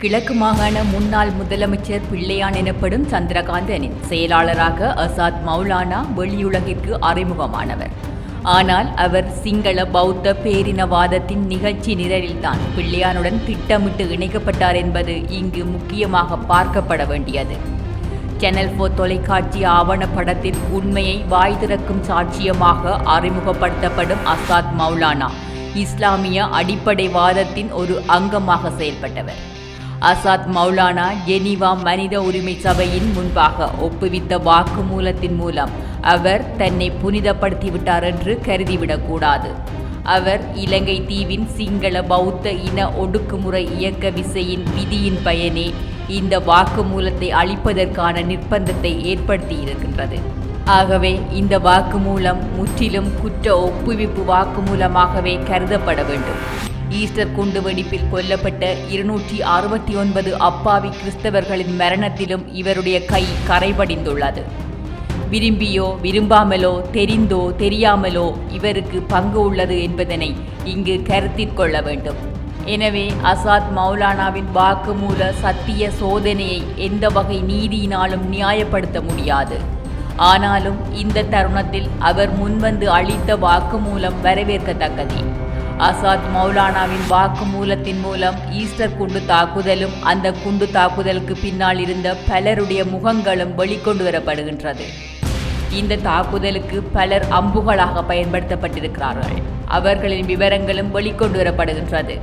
கிழக்கு மாகாண முன்னாள் முதலமைச்சர் பிள்ளையான் எனப்படும் சந்திரகாந்தனின் செயலாளராக அசாத் மௌலானா வெளியுலகிற்கு அறிமுகமானவர். ஆனால் அவர் சிங்கள பௌத்த பேரினவாதத்தின் நிகழ்ச்சி நிரலில்தான் பிள்ளையானுடன் திட்டமிட்டு இணைக்கப்பட்டார் என்பது இங்கு முக்கியமாக பார்க்கப்பட வேண்டியது. சேனல் 4 தொலைக்காட்சி ஆவணப்படத்தில் உண்மையை வாய் திறக்கும் சாட்சியமாக அறிமுகப்படுத்தப்படும் அசாத் மௌலானா இஸ்லாமிய அடிப்படைவாதத்தின் ஒரு அங்கமாக செயல்பட்டவர். அசாத் மௌலானா ஜெனீவா மனித உரிமை சபையின் முன்பாக ஒப்புவித்த வாக்குமூலத்தின் மூலம் அவர் தன்னை புனிதப்படுத்திவிட்டார் என்று கருதிவிடக்கூடாது. அவர் இலங்கை தீவின் சிங்கள பௌத்த இன ஒடுக்குமுறை இயக்க விசையின் விதியின் பயனே இந்த வாக்குமூலத்தை அளிப்பதற்கான நிர்பந்தத்தை ஏற்படுத்தியிருக்கின்றது. ஆகவே இந்த வாக்குமூலம் முற்றிலும் குற்ற ஒப்புவிப்பு வாக்குமூலமாகவே கருதப்பட வேண்டும். ஈஸ்டர் குண்டுவெடிப்பில் கொல்லப்பட்ட 269 அப்பாவி கிறிஸ்தவர்களின் மரணத்திலும் இவருடைய கை கரைபடிந்துள்ளது. விரும்பியோ விரும்பாமலோ தெரிந்தோ தெரியாமலோ இவருக்கு பங்கு உள்ளது என்பதனை இங்கு கருத்தில் கொள்ள வேண்டும். எனவே அசாத் மௌலானாவின் வாக்குமூல சத்திய சோதனையை எந்த வகை நீதியினாலும் நியாயப்படுத்த முடியாது. ஆனாலும் இந்த தருணத்தில் அவர் முன்வந்து அளித்த வாக்குமூலம் வரவேற்கத்தக்கதே. அசாத் மௌலானாவின் வாக்குமூலத்தின் மூலம் ஈஸ்டர் குண்டு தாக்குதலும் அந்த குண்டு தாக்குதலுக்கு பின்னால் இருந்த பலருடைய முகங்களும் வெளிக்கொண்டு வரப்படுகின்றது. இந்த தாக்குதலுக்கு பலர் அம்புகளாக பயன்படுத்தப்பட்டிருக்கிறார்கள். அவர்களின் விவரங்களும் வெளிக்கொண்டு வரப்படுகின்றது.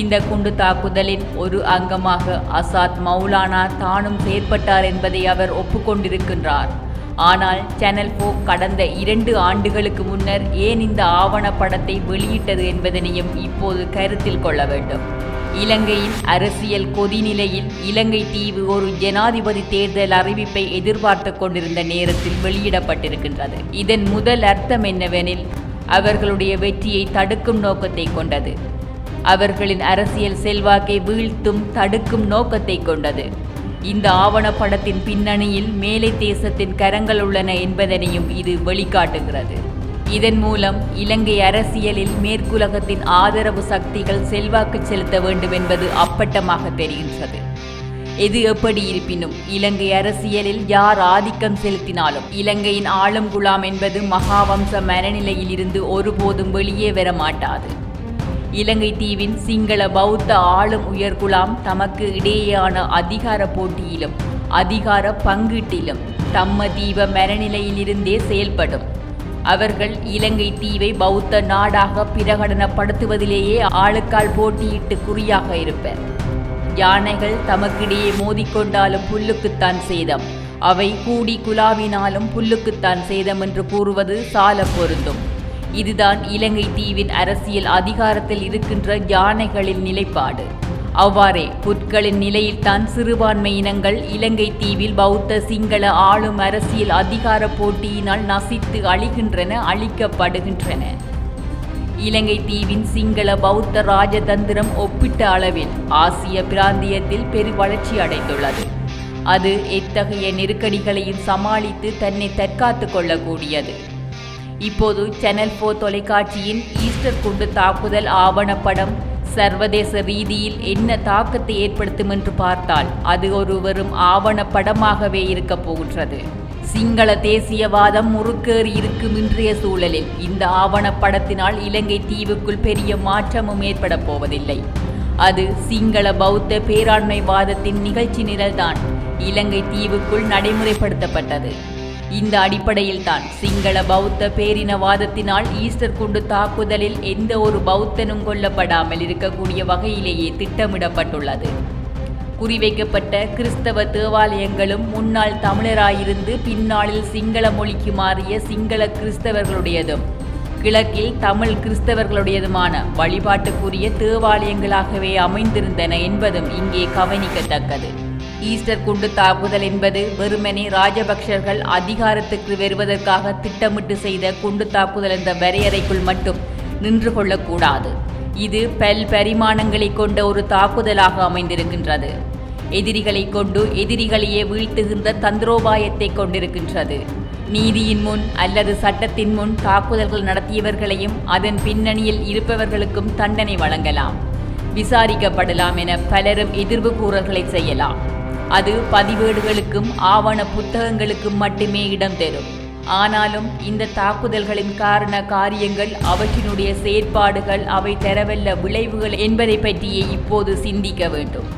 இந்த குண்டு தாக்குதலின் ஒரு அங்கமாக அசாத் மௌலானா தானும் செயற்பட்டார் என்பதை அவர் ஒப்புக்கொண்டிருக்கின்றார். ஆனால் சேனல் 4 கடந்த 2 ஆண்டுகளுக்கு முன்னர் ஏன் இந்த ஆவணப்படத்தை வெளியிட்டது என்பதனையும் இப்போது கருத்தில் கொள்ள வேண்டும். இலங்கையின் அரசியல் கொதிநிலையில் இலங்கை தீவு ஒரு ஜனாதிபதி தேர்தல் அறிவிப்பை எதிர்பார்த்து கொண்டிருந்த நேரத்தில் வெளியிடப்பட்டிருக்கின்றது. இதன் முதல் அர்த்தம் என்னவெனில் அவர்களுடைய வெற்றியை தடுக்கும் நோக்கத்தை கொண்டது. அவர்களின் அரசியல் செல்வாக்கை வீழ்த்தும் தடுக்கும் நோக்கத்தை கொண்டது. இந்த ஆவணப்படத்தின் பின்னணியில் மேலை தேசத்தின் கரங்கள் உள்ளன என்பதனையும் இது வெளிக்காட்டுகிறது. இதன் மூலம் இலங்கை அரசியலில் மேற்குலகத்தின் ஆதரவு சக்திகள் செல்வாக்கு செலுத்த வேண்டும் என்பது அப்பட்டமாக தெரிகின்றது. எது எப்படி இருப்பினும் இலங்கை அரசியலில் யார் ஆதிக்கம் செலுத்தினாலும் இலங்கையின் ஆளும் குலாம் என்பது மகாவம்ச மனநிலையில் இருந்து ஒருபோதும் வெளியே வர மாட்டாது. இலங்கை தீவின் சிங்கள பௌத்த ஆளும் உயர்குலாம் தமக்கு இடையேயான அதிகார போட்டியிலும் அதிகார பங்கீட்டிலும் தம்ம தீப மனநிலையிலிருந்தே செயல்படும். அவர்கள் இலங்கை தீவை பௌத்த நாடாக பிரகடனப்படுத்துவதிலேயே ஆளுக்கால் போட்டியிட்டு குறியாக இருப்பர். யானைகள் தமக்கிடையே மோதிக்கொண்டாலும் புல்லுக்குத்தான் சேதம், அவை கூடி குலாவினாலும் புல்லுக்குத்தான் சேதம் என்று கூறுவது சால பொருந்தும். இதுதான் இலங்கை தீவின் அரசியல் அதிகாரத்தில் இருக்கின்ற யானைகளின் நிலைப்பாடு. அவ்வாறே புற்களின் நிலையில்தான் சிறுபான்மை இனங்கள் இலங்கை தீவில் பௌத்த சிங்கள ஆளும் அரசியல் அதிகார போட்டியினால் நசித்து அழிகின்றன, அழிக்கப்படுகின்றன. இலங்கை தீவின் சிங்கள பௌத்த ராஜதந்திரம் ஒப்பிட்ட அளவில் ஆசிய பிராந்தியத்தில் பெருவளர்ச்சி அடைந்துள்ளது. அது எத்தகைய நெருக்கடிகளையும் சமாளித்து தன்னை தற்காத்து கொள்ளக்கூடியது. இப்போது சேனல் 4 தொலைக்காட்சியின் ஈஸ்டர் குண்டு தாக்குதல் ஆவணப்படம் சர்வதேச ரீதியில் என்ன தாக்கத்தை ஏற்படுத்தும் என்று பார்த்தால் அது ஒரு வெறும் ஆவணப்படமாகவே இருக்கப் போகின்றது. சிங்கள தேசியவாதம் முறுக்கேறி இருக்கும் இன்றைய சூழலில் இந்த ஆவணப்படத்தினால் இலங்கை தீவுக்குள் பெரிய மாற்றமும் ஏற்பட போவதில்லை. அது சிங்கள பௌத்த பேராண்மைவாதத்தின் நிகழ்ச்சி நிரல்தான் இலங்கை தீவுக்குள் நடைமுறைப்படுத்தப்பட்டது. இந்த அடிப்படையில்தான் சிங்கள பௌத்த பேரினவாதத்தினால் ஈஸ்டர் குண்டு தாக்குதலில் எந்த ஒரு பௌத்தனும் கொல்லப்படாமல் இருக்கக்கூடிய வகையிலேயே திட்டமிடப்பட்டுள்ளது. குறிவைக்கப்பட்ட கிறிஸ்தவ தேவாலயங்களும் முன்னாள் தமிழராயிருந்து பின்னாளில் சிங்கள மொழிக்கு மாறிய சிங்கள கிறிஸ்தவர்களுடையதும் கிழக்கில் தமிழ் கிறிஸ்தவர்களுடையதுமான வழிபாட்டுக்குரிய தேவாலயங்களாகவே அமைந்திருந்தன என்பதும் இங்கே கவனிக்கத்தக்கது. ஈஸ்டர் குண்டு தாக்குதல் என்பது வெறுமனே ராஜபக்சர்கள் அதிகாரத்துக்கு வருவதற்காக திட்டமிட்டு செய்த குண்டு தாக்குதல் என்ற வரையறைக்குள் மட்டும் நின்று கொள்ளக்கூடாது. இது பரிமாணங்களை கொண்ட ஒரு தாக்குதலாக அமைந்திருக்கின்றது. எதிரிகளை கொண்டு எதிரிகளையே வீழ்த்துகின்ற தந்திரோபாயத்தை கொண்டிருக்கின்றது. நீதியின் முன் அல்லது சட்டத்தின் முன் தாக்குதல்கள் நடத்தியவர்களையும் அதன் பின்னணியில் இருப்பவர்களுக்கும் தண்டனை வழங்கலாம். விசாரிக்கப்படலாம் என பலரும் எதிர்ப்பு கூறல்களை செய்யலாம். அது பதிவேடுகளுக்கும் ஆவண புத்தகங்களுக்கும் மட்டுமே இடம் தரும். ஆனாலும் இந்த தாக்குதல்களின் காரண காரியங்கள், அவற்றினுடைய செயற்பாடுகள், அவை தரவல்ல விளைவுகள் என்பதை பற்றியே இப்போது சிந்திக்க வேண்டும்.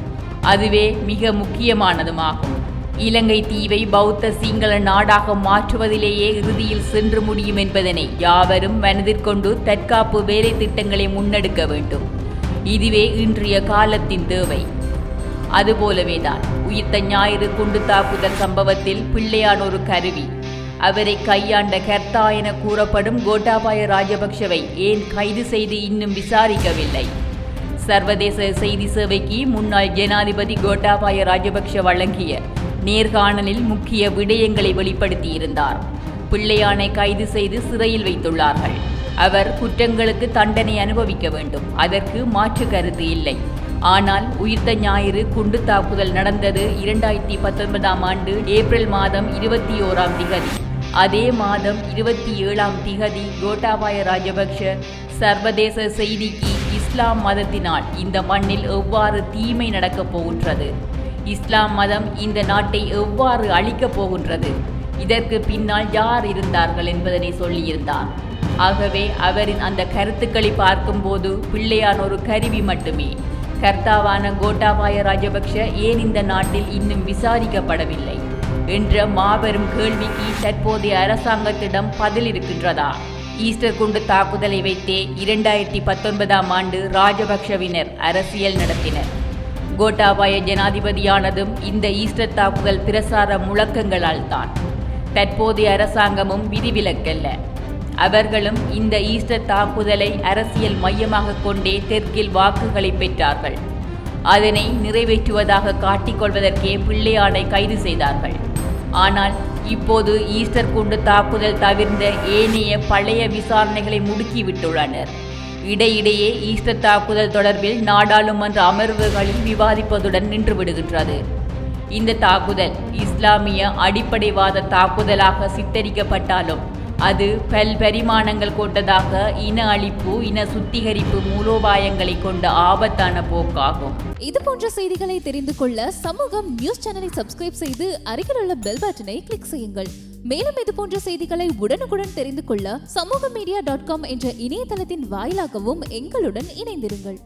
அதுவே மிக முக்கியமானதுமாகும். இலங்கை தீவை பௌத்த சிங்கள நாடாக மாற்றுவதிலேயே இறுதியில் சென்று முடியும் என்பதனை யாவரும் மனதிற்கொண்டு தற்காப்பு வேலை திட்டங்களை முன்னெடுக்க வேண்டும். இதுவே இன்றைய காலத்தின் தேவை. அதுபோலவேதான் உயிர்த்த ஞாயிறு குண்டு தாக்குதல் சம்பவத்தில் பிள்ளையான் ஒரு கருவி. அவரை கையாண்ட கர்த்தா என கூறப்படும் கோட்டாபாய ராஜபக்ஷவை ஏன் கைது செய்து இன்னும் விசாரிக்கவில்லை? சர்வதேச செய்தி சேவைக்கு முன்னாள் ஜனாதிபதி கோட்டாபாய ராஜபக்ஷ வழங்கிய நேர்காணலில் முக்கிய விடயங்களை வெளிப்படுத்தியிருந்தார். பிள்ளையானை கைது செய்து சிறையில் வைத்துள்ளார்கள். அவர் குற்றங்களுக்கு தண்டனை அனுபவிக்க வேண்டும், அதற்கு மாற்று கருத்து இல்லை. ஆனால் உயிர்த்த ஞாயிறு குண்டு தாக்குதல் நடந்தது 2019 ஆண்டு ஏப்ரல் மாதம் 21ஆம் திகதி. அதே மாதம் 27ஆம் திகதி கோட்டாபாய ராஜபக்ஷ சர்வதேச செய்திக்கு இஸ்லாம் மதத்தினால் இந்த மண்ணில் எவ்வாறு தீமை நடக்கப் போகின்றது, இஸ்லாம் மதம் இந்த நாட்டை எவ்வாறு அழிக்கப் போகின்றது, இதற்கு பின்னால் யார் இருந்தார்கள் என்பதனை சொல்லியிருந்தார். ஆகவே அவரின் அந்த கருத்துக்களை பார்க்கும்போது பிள்ளையான் ஒரு கருவி மட்டுமே. கர்த்தாவான கோட்டாபாய ராஜபக்ஷ ஏன் இந்த நாட்டில் இன்னும் விசாரிக்கப்படவில்லை என்ற மாபெரும் கேள்விக்கு தற்போதைய அரசாங்கத்திடம் பதில் இருக்கின்றதா? ஈஸ்டர் குண்டு தாக்குதலை வைத்தே 2019ஆம் ஆண்டு ராஜபக்ஷவினர் அரசியல் நடத்தினர். கோட்டாபாய ஜனாதிபதியானதும் இந்த ஈஸ்டர் தாக்குதல் பிரசார முழக்கங்களால் தான். தற்போதைய அரசாங்கமும் விதிவிலக்கல்ல. அவர்களும் இந்த ஈஸ்டர் தாக்குதலை அரசியல் மையமாக கொண்டே தெற்கில் வாக்குகளை பெற்றார்கள். அதனை நிறைவேற்றுவதாக காட்டிக்கொள்வதற்கே பிள்ளையானை கைது செய்தார்கள். ஆனால் இப்போது ஈஸ்டர் குண்டு தாக்குதல் தவிர்ந்த ஏனைய பழைய விசாரணைகளை முடுக்கிவிட்டுள்ளனர். இடையிடையே ஈஸ்டர் தாக்குதல் தொடர்பில் நாடாளுமன்ற அமர்வுகளில் விவாதிப்பதுடன் நின்று விடுகின்றது. இந்த தாக்குதல் இஸ்லாமிய அடிப்படைவாத தாக்குதலாக சித்தரிக்கப்பட்டாலும் அது பரிமாணங்கள் கொண்டதாக இன அழிப்பு, இன சுத்திகரிப்பு மூலோபாயங்களை கொண்ட ஆபத்தான போக்காகும். இது போன்ற செய்திகளை தெரிந்து கொள்ள சமூகம் நியூஸ் சேனலை சப்ஸ்கிரைப் செய்து அருகில் உள்ள பெல் பட்டனை கிளிக் செய்யுங்கள். மேலும் இது போன்ற செய்திகளை உடனுக்குடன் தெரிந்து கொள்ள சமூகமீடியா.com என்ற இணையதளத்தின் வாயிலாகவும் எங்களுடன் இணைந்திருங்கள்.